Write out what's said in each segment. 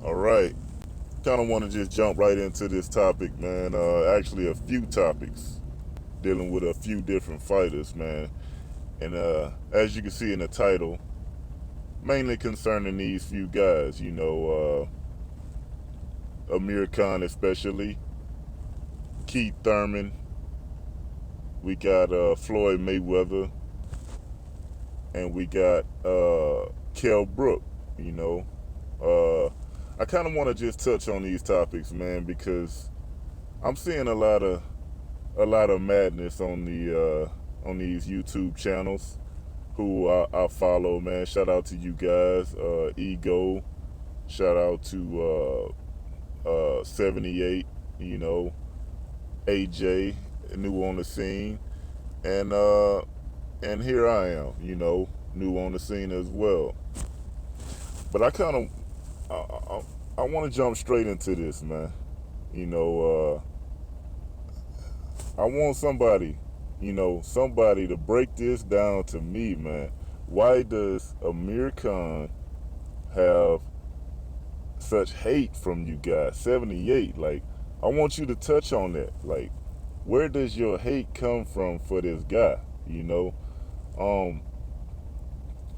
All right. Kind of want to just jump right into this topic, man. Actually, a few topics dealing with a few different fighters, man. And as you can see in the title, mainly concerning these few guys, Amir Khan especially, Keith Thurman, we got Floyd Mayweather, and we got Kell Brook, you know. Uh, I kind of want to just touch on these topics, man, because I'm seeing a lot of madness on these YouTube channels who I follow, man. Shout out to you guys, Ego. Shout out to 78, you know, AJ, new on the scene, and and here I am, new on the scene as well. But I kind of I want to jump straight into this, man. You know, I want somebody to break this down to me, man. Why does Amir Khan have such hate from you guys? 78, like, I want you to touch on that. Like, where does your hate come from for this guy? You know? Um,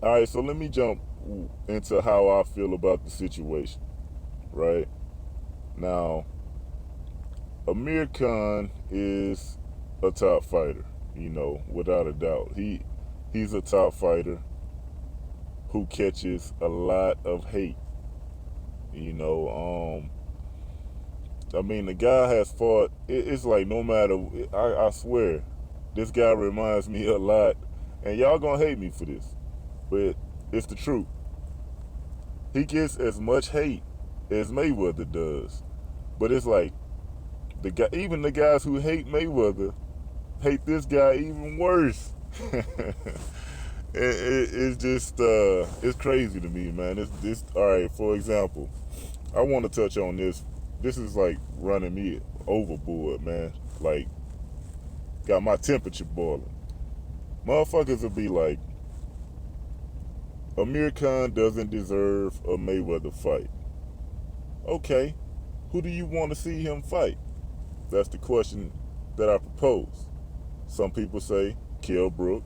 all right, so let me jump into how I feel about the situation, right? Now, Amir Khan is a top fighter, without a doubt. He's a top fighter who catches a lot of hate. You know, I mean, the guy has fought. It's like no matter. I swear, this guy reminds me a lot, and y'all gonna hate me for this, but it's the truth. He gets as much hate as Mayweather does, but it's like even the guys who hate Mayweather hate this guy even worse. It's just it's crazy to me, man. It's this. All right, for example, I want to touch on this. This is like running me overboard, man. Like, got my temperature boiling. Motherfuckers will be like, Amir Khan doesn't deserve a Mayweather fight. Okay, who do you want to see him fight? That's the question that I propose. Some people say Kell Brook.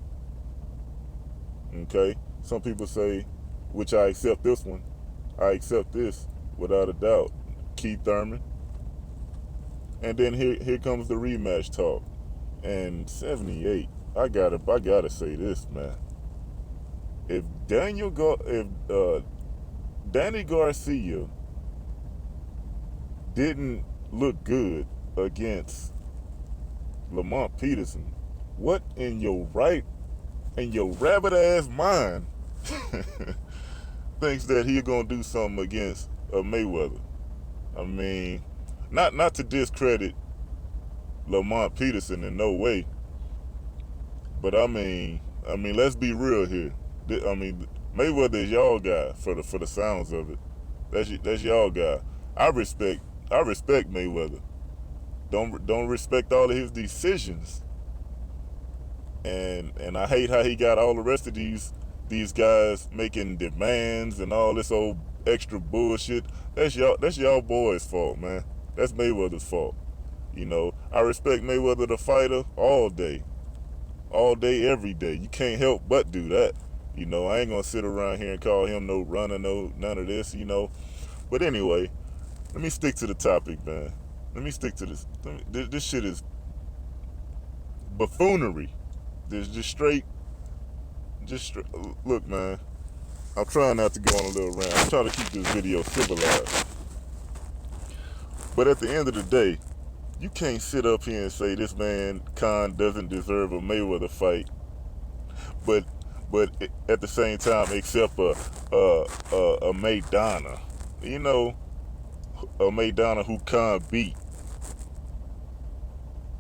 Okay, some people say, which I accept this one. I accept this without a doubt. Keith Thurman. And then here comes the rematch talk. And 78, I gotta say this, man. If Danny Garcia didn't look good against Lamont Peterson, what in your rabbit ass mind thinks that he gonna do something against Mayweather? I mean, not to discredit Lamont Peterson in no way, but let's be real here. I mean, Mayweather is y'all guy for the sounds of it. That's y'all guy. I respect Mayweather. Don't respect all of his decisions, and I hate how he got all the rest of these guys making demands and all this old extra bullshit. That's y'all boys' fault, man. That's Mayweather's fault. I respect Mayweather the fighter all day, every day. You can't help but do that. I ain't gonna sit around here and call him no runner, no none of this. But anyway, let me stick to the topic, man. Let me stick to this. This shit is buffoonery. There's look, man. I'm trying not to go on a little rant. I'm trying to keep this video civilized. But at the end of the day, you can't sit up here and say this man Khan doesn't deserve a Mayweather fight, but at the same time accept a Maidana, a Maidana who Khan beat,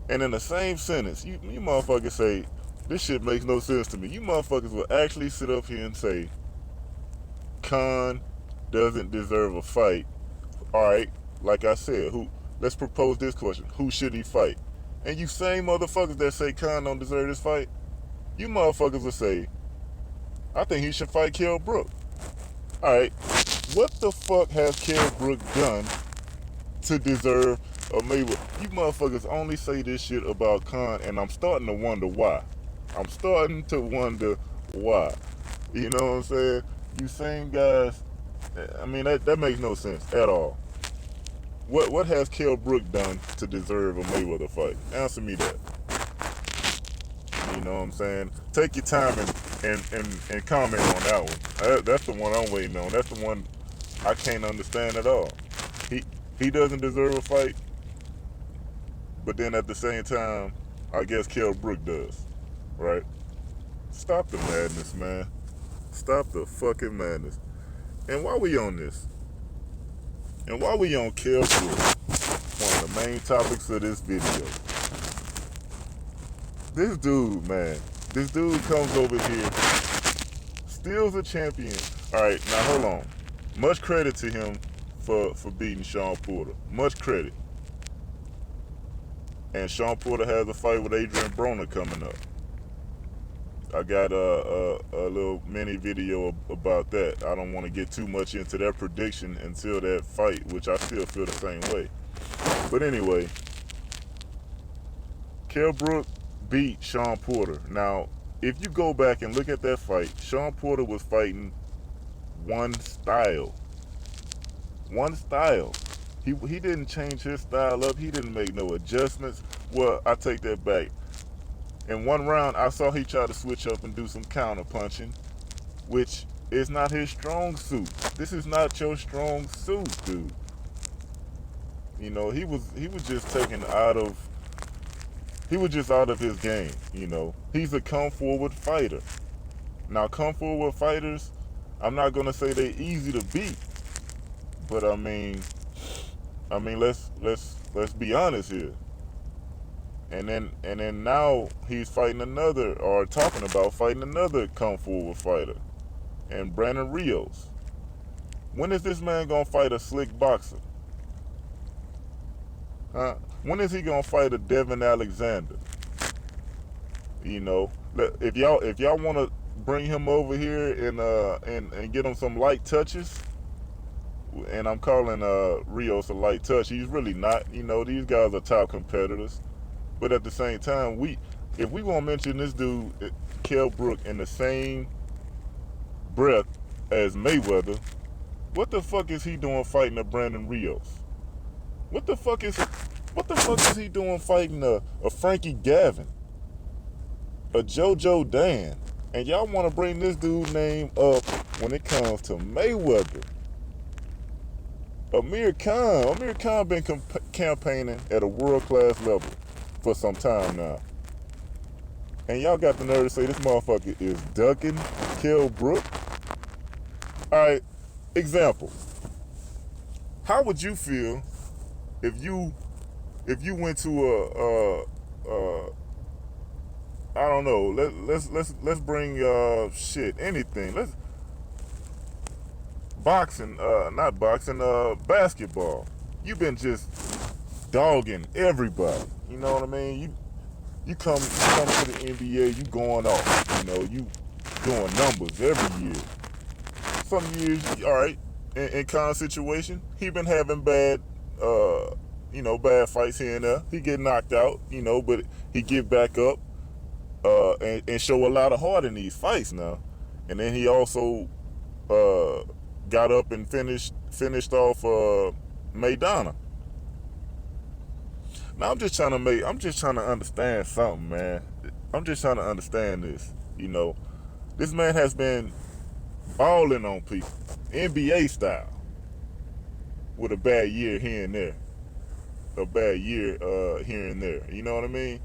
and in the same sentence, you motherfuckers say this shit makes no sense to me. You motherfuckers will actually sit up here and say Khan doesn't deserve a fight. All right, like I said, who? Let's propose this question: who should he fight? And you same motherfuckers that say Khan don't deserve this fight, you motherfuckers will say, I think he should fight Kell Brook. All right, What the fuck has Kell Brook done to deserve a Mayweather? You motherfuckers only say this shit about Khan, and I'm starting to wonder why. I'm starting to wonder why. You know what I'm saying? You same guys. I mean, that makes no sense at all. What has Kell Brook done to deserve a Mayweather fight? Answer me that. You know what I'm saying? Take your time and comment on that one. That's the one I'm waiting on. That's the one I can't understand at all. He doesn't deserve a fight, but then at the same time, I guess Kell Brook does, right? Stop the madness, man. Stop the fucking madness. And while we on this, and while we on Kell Brook, one of the main topics of this video, this dude, man, this dude comes over here, steals a champion. All right, now hold on. Much credit to him for beating Sean Porter. Much credit. And Sean Porter has a fight with Adrian Broner coming up. I got a little mini video about that. I don't want to get too much into that prediction until that fight, which I still feel the same way. But anyway, Kell Brook beat Sean Porter. Now, if you go back and look at that fight, Sean Porter was fighting one style. One style. He didn't change his style up. He didn't make no adjustments. Well, I take that back. In one round, I saw he try to switch up and do some counter punching, which is not his strong suit. This is not your strong suit, dude. You know, he was just taken out of. He was just out of his game. You know, he's a come forward fighter. Now, come forward fighters, I'm not gonna say they're easy to beat, but I mean, let's be honest here. And then now he's fighting another, or talking about fighting another come forward fighter, and Brandon Rios. When is this man gonna fight a slick boxer? Huh? When is he gonna fight a Devin Alexander? You know, if y'all want to bring him over here and get him some light touches, and I'm calling Rios a light touch. He's really not. You know, these guys are top competitors. But at the same time, if we want to mention this dude, Kell Brook, in the same breath as Mayweather, what the fuck is he doing fighting a Brandon Rios? What the fuck is he doing fighting a Frankie Gavin, a JoJo Dan? And y'all want to bring this dude's name up when it comes to Mayweather. Amir Khan been campaigning at a world-class level for some time now. And y'all got the nerve to say this motherfucker is ducking Kell Brook? Alright, example. How would you feel if you went to I don't know, let's bring anything. Let's not boxing, basketball. You've been just dogging everybody. You know what I mean? You come to the NBA, you going off. You know, you doing numbers every year. Some years, all right, in Khan's situation, he been having bad fights here and there. He get knocked out, but he get back up and show a lot of heart in these fights now. And then he also got up and finished off Maidana. Now I'm just trying to understand something, man. I'm just trying to understand this. This man has been balling on people, NBA style, with a bad year here and there, here and there. You know what I mean?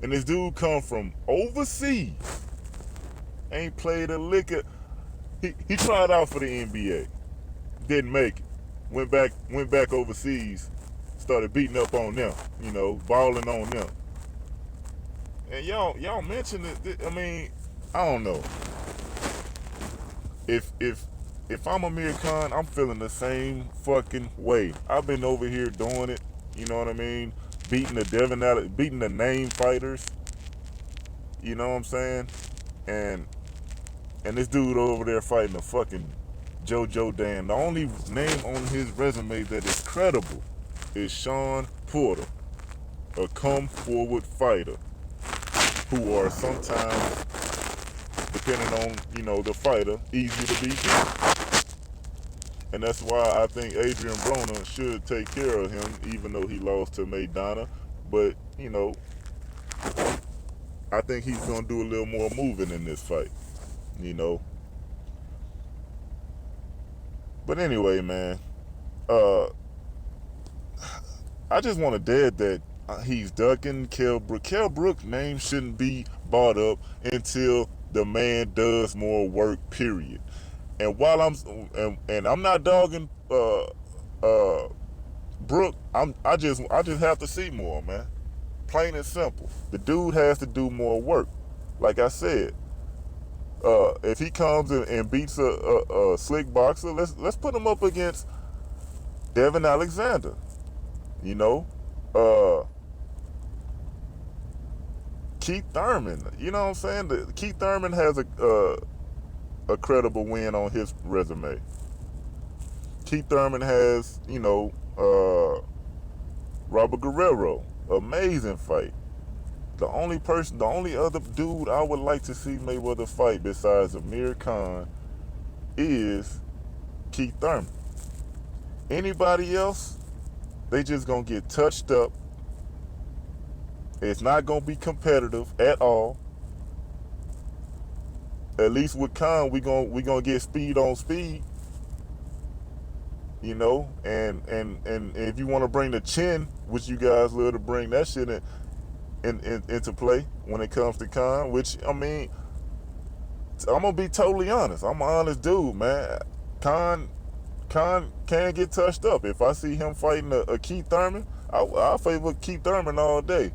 And this dude come from overseas, ain't played a lick of. He tried out for the NBA, didn't make it. Went back overseas, started beating up on them, balling on them. And y'all mentioned it. I mean, I don't know. If I'm Amir Khan, I'm feeling the same fucking way. I've been over here doing it. You know what I mean? Beating the name fighters. You know what I'm saying? And this dude over there fighting a fucking JoJo Dan. The only name on his resume that is credible is Sean Porter, a come-forward fighter, who are sometimes, depending on, the fighter, easy to beat. And that's why I think Adrian Broner should take care of him, even though he lost to Maidana. But, I think he's going to do a little more moving in this fight, But anyway, man, I just want to dead that he's ducking Kell Brook. Kell Brook's name shouldn't be brought up until the man does more work, period. And while I'm not dogging Brook, I just have to see more, man. Plain and simple. The dude has to do more work. Like I said, if he comes and beats a slick boxer, let's put him up against Devin Alexander. Keith Thurman. You know what I'm saying? Keith Thurman has a credible win on his resume. Keith Thurman has, Robert Guerrero. Amazing fight. The only other dude I would like to see Mayweather fight besides Amir Khan is Keith Thurman. Anybody else, they just gonna get touched up. It's not gonna be competitive at all. At least with Khan, we gonna get speed on speed. And if you want to bring the chin, which you guys love to bring that shit into play when it comes to Khan, which, I'm gonna be totally honest. I'm an honest dude, man. Khan can get touched up. If I see him fighting a Keith Thurman, I'll favor Keith Thurman all day.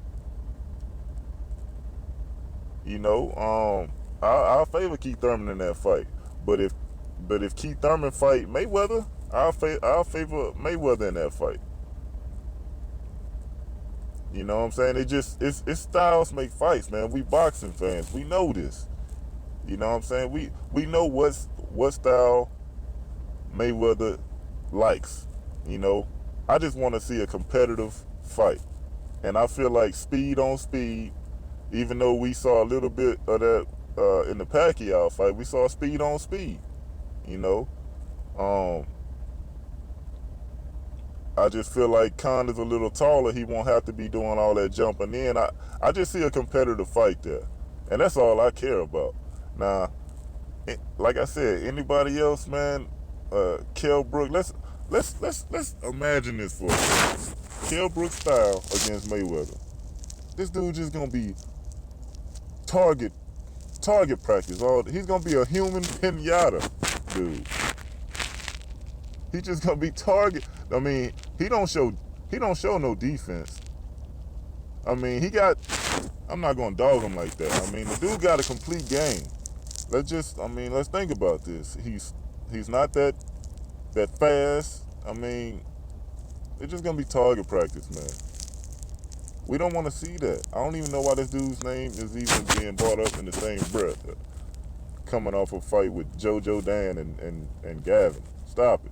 I'll favor Keith Thurman in that fight. But if Keith Thurman fight Mayweather, I'll favor Mayweather in that fight. You know what I'm saying? It's styles make fights, man. We boxing fans. We know this. You know what I'm saying? We know what style Mayweather likes. I just want to see a competitive fight. And I feel like speed on speed, even though we saw a little bit of that in the Pacquiao fight, we saw speed on speed. I just feel like Khan is a little taller. He won't have to be doing all that jumping in. I just see a competitive fight there. And that's all I care about. Now, like I said, anybody else, man, Kell Brook, let's imagine this for us. Kell Brook style against Mayweather. This dude just gonna be target practice. He's gonna be a human pinata, dude. He just gonna be target. He don't show no defense. I'm not gonna dog him like that. The dude got a complete game. Let's think about this. He's not that fast. It's just gonna be target practice, man. We don't want to see that. I don't even know why this dude's name is even being brought up in the same breath. Coming off a fight with JoJo Dan and Gavin. Stop it.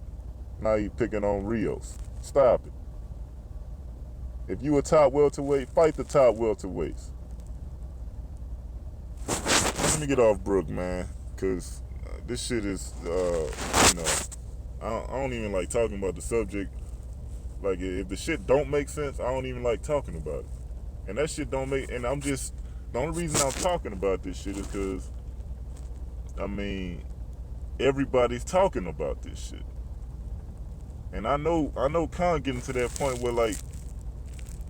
Now you picking on Rios. Stop it. If you a top welterweight, fight the top welterweights. Let me get off Brook, man, because this shit is, I don't even like talking about the subject. Like, if the shit don't make sense, I don't even like talking about it. And that shit don't make, and the only reason I'm talking about this shit is because, everybody's talking about this shit. And I know Khan getting to that point where, like,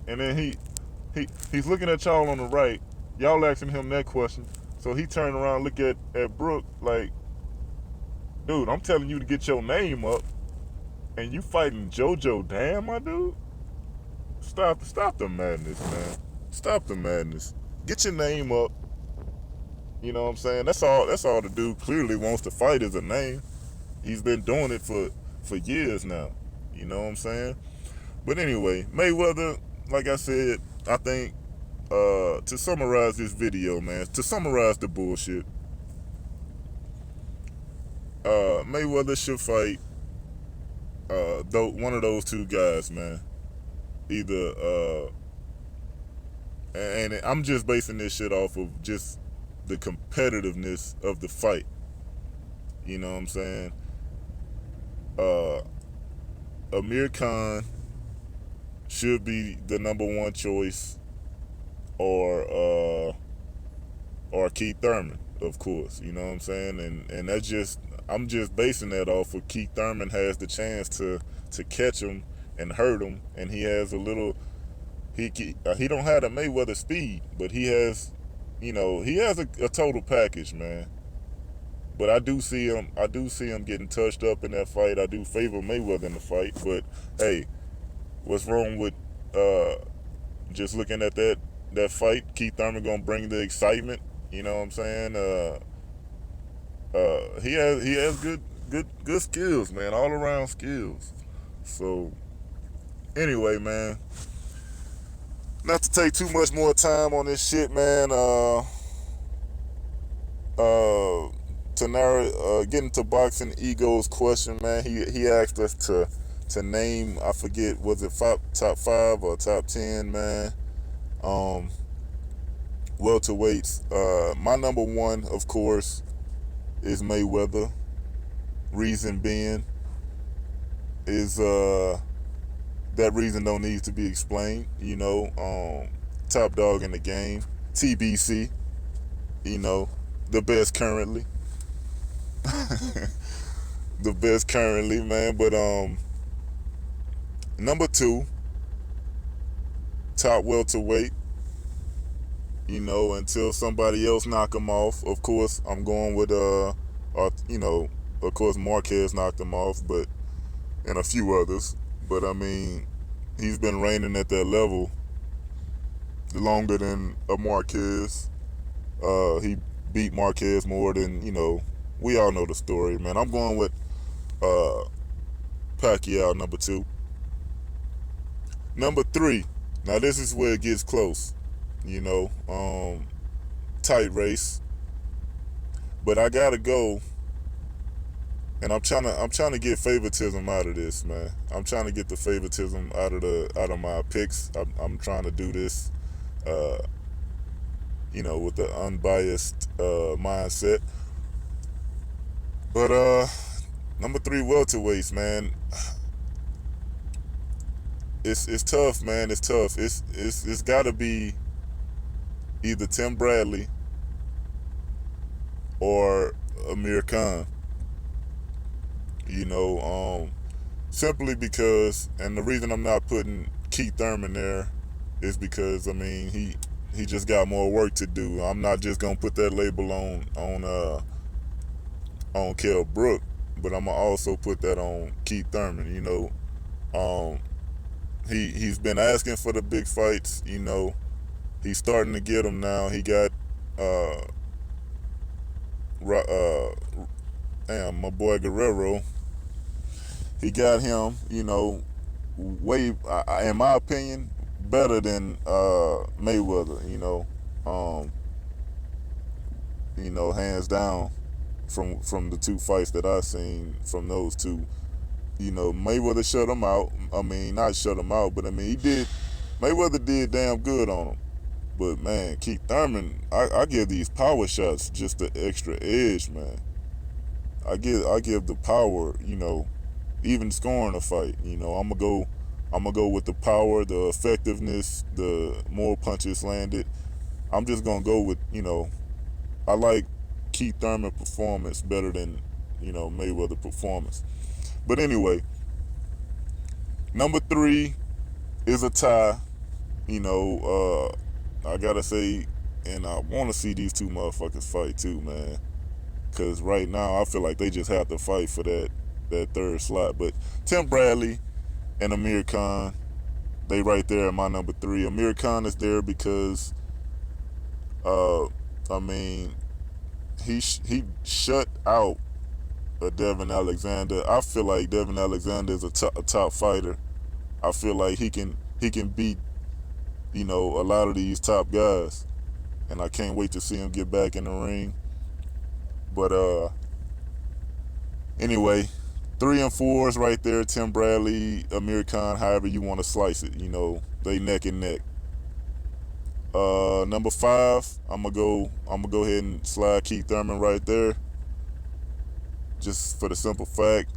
and then he's looking at y'all on the right, y'all asking him that question, so he turned around, look at Brook like, dude, I'm telling you to get your name up, and you fighting JoJo Dan, my dude? Stop the madness, man. Stop the madness. Get your name up. You know what I'm saying? That's all the dude clearly wants to fight is a name. He's been doing it for years now. You know what I'm saying? But anyway, Mayweather, like I said, I think to summarize this video, man, to summarize the bullshit, Mayweather should fight one of those two guys, man. Either and I'm just basing this shit off of just the competitiveness of the fight. You know what I'm saying? Uh, Amir Khan should be the number one choice, or Keith Thurman, of course. You know what I'm saying? And that's just, I'm just basing that off of Keith Thurman has the chance to catch him and hurt him, and he has a little. He don't have the Mayweather speed, but he has, he has a total package, man. But I do see him getting touched up in that fight. I do favor Mayweather in the fight, but hey, what's wrong with just looking at that fight? Keith Thurman gonna bring the excitement. You know what I'm saying? He has good skills, man, all around skills. So anyway, man, not to take too much more time on this shit, man. To narrow, getting to boxing ego's question, man. He asked us to name, I forget, was it top five or top 10, man? Welterweights. My number one, of course, is Mayweather. Reason being is that reason don't need to be explained. Top dog in the game, TBC. The best currently. The best currently, man. But number two, top welterweight. Until somebody else knock him off. Of course, I'm going with of course Marquez knocked him off, but and a few others. But I mean, he's been reigning at that level longer than a Marquez. He beat Marquez more than, we all know the story, man. I'm going with Pacquiao, number two. Number three, now this is where it gets close, tight race. But I gotta go, and I'm trying to get favoritism out of this, man. I'm trying to get the favoritism out of my picks. I'm trying to do this, with the unbiased mindset. But number three, welterweights, man. It's tough, man. It's tough. It's got to be either Tim Bradley or Amir Khan. Simply because, and the reason I'm not putting Keith Thurman there is because, I mean, he just got more work to do. I'm not just gonna put that label on Kell Brook, but I'm gonna also put that on Keith Thurman. He's been asking for the big fights. He's starting to get them now. He got my boy Guerrero. He got him, way, in my opinion, better than Mayweather. Hands down from the two fights that I've seen from those two. Mayweather shut him out. I mean, not shut him out, but I mean, Mayweather did damn good on him. But man, Keith Thurman, I give these power shots just the extra edge, man. I give the power, even scoring a fight. I'm gonna go with the power, the effectiveness, the more punches landed. I'm just gonna go with, I like Keith Thurman performance better than, Mayweather performance. But anyway, number three is a tie. I gotta say, and I want to see these two motherfuckers fight too, man. Cause right now I feel like they just have to fight for that third slot. But Tim Bradley and Amir Khan, they right there at my number three. Amir Khan is there because, I mean, he shut out Devin Alexander. I feel like Devin Alexander is a top fighter. I feel like he can beat, a lot of these top guys, and I can't wait to see him get back in the ring. But Anyway, 3 and 4 is right there. Tim Bradley, Amir Khan, however you want to slice it. You know, they neck and neck. Number 5, I'm gonna go ahead and slide Keith Thurman right there. Just for the simple fact,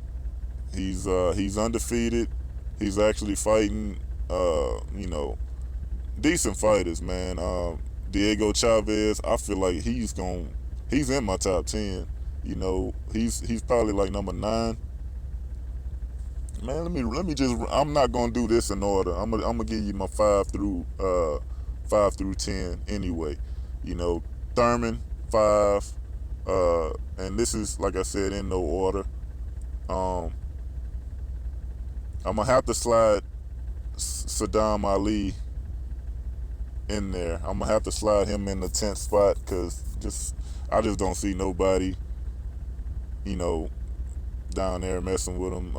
he's undefeated. He's actually fighting, you know, decent fighters, man. Diego Chavez, I feel like he's in my top 10. You know, he's probably like number 9. Man, let me just. I'm not gonna do this in order. I'm gonna give you my 5 through 10 anyway. You know, Thurman 5, and this is, like I said, in no order. I'm gonna have to slide Saddam Ali in there. I'm gonna have to slide him in the 10th spot because I just don't see nobody, you know, down there messing with him.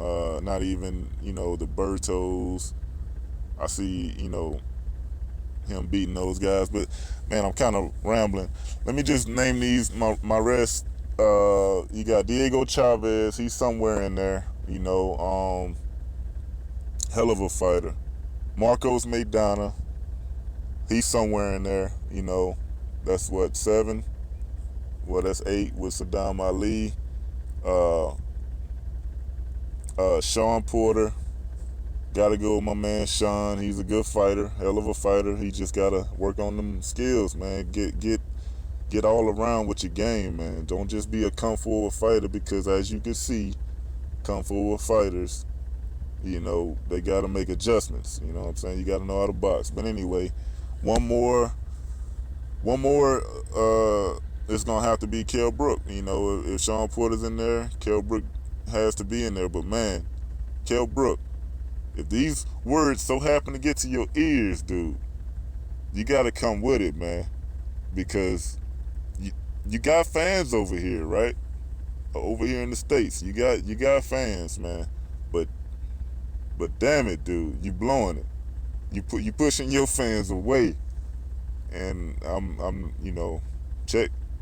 Not even, you know, the Bertos. I see, you know, him beating those guys. But man, I'm kind of rambling. Let me just name these my rest. You got Diego Chavez. He's somewhere in there. You know, hell of a fighter. Marcos Maidana. He's somewhere in there. You know, that's what, 7. Well, that's 8 with Saddam Ali. Sean Porter. Gotta go with my man Sean. He's a good fighter, hell of a fighter. He just gotta work on them skills, man. Get all around with your game, man. Don't just be a kung fu fighter, because as you can see, kung fu fighters, you know, they gotta make adjustments. You know what I'm saying? You gotta know how to box. But anyway, one more. It's gonna have to be Kell Brook. You know, if Sean Porter's in there, Kell Brook has to be in there. But man, Kell Brook, if these words so happen to get to your ears, dude, you gotta come with it, man, because you got fans over here, right? Over here in the States, you got fans, man. But damn it, dude, you blowing it. You pushing your fans away, and I'm you know,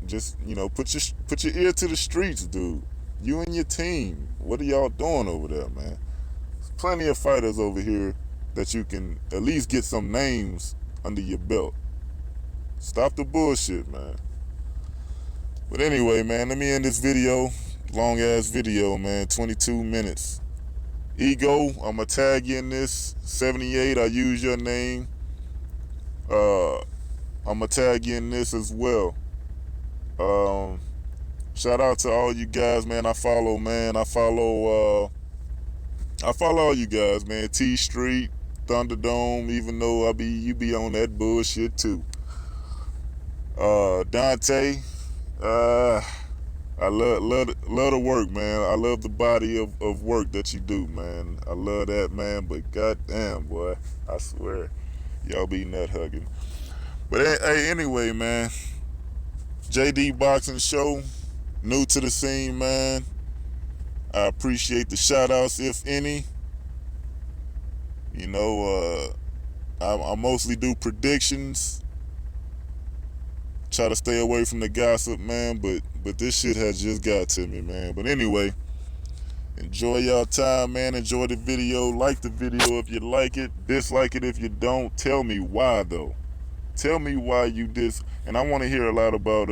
just you know, put your ear to the streets, dude. You and your team, what are y'all doing over there, man? There's plenty of fighters over here that you can at least get some names under your belt. Stop the bullshit, man. But anyway, man, let me end this video. Long ass video, man. 22 minutes. Ego, I'ma tag you in this. 78, I use your name. I'ma tag you in this as well. Shout out to all you guys, man. I follow all you guys, man. T Street, Thunderdome, even though you be on that bullshit too. Dante, I love the work, man. I love the body of work that you do, man. I love that, man. But goddamn, boy, I swear, y'all be nut hugging. But hey, anyway, man. JD Boxing Show, new to the scene, man. I appreciate the shout outs, if any. You know, I mostly do predictions. Try to stay away from the gossip, man, but this shit has just got to me, man. But anyway, enjoy y'all time, man. Enjoy the video. Like the video if you like it. Dislike it if you don't. Tell me why, though. Tell me why you and I want to hear a lot about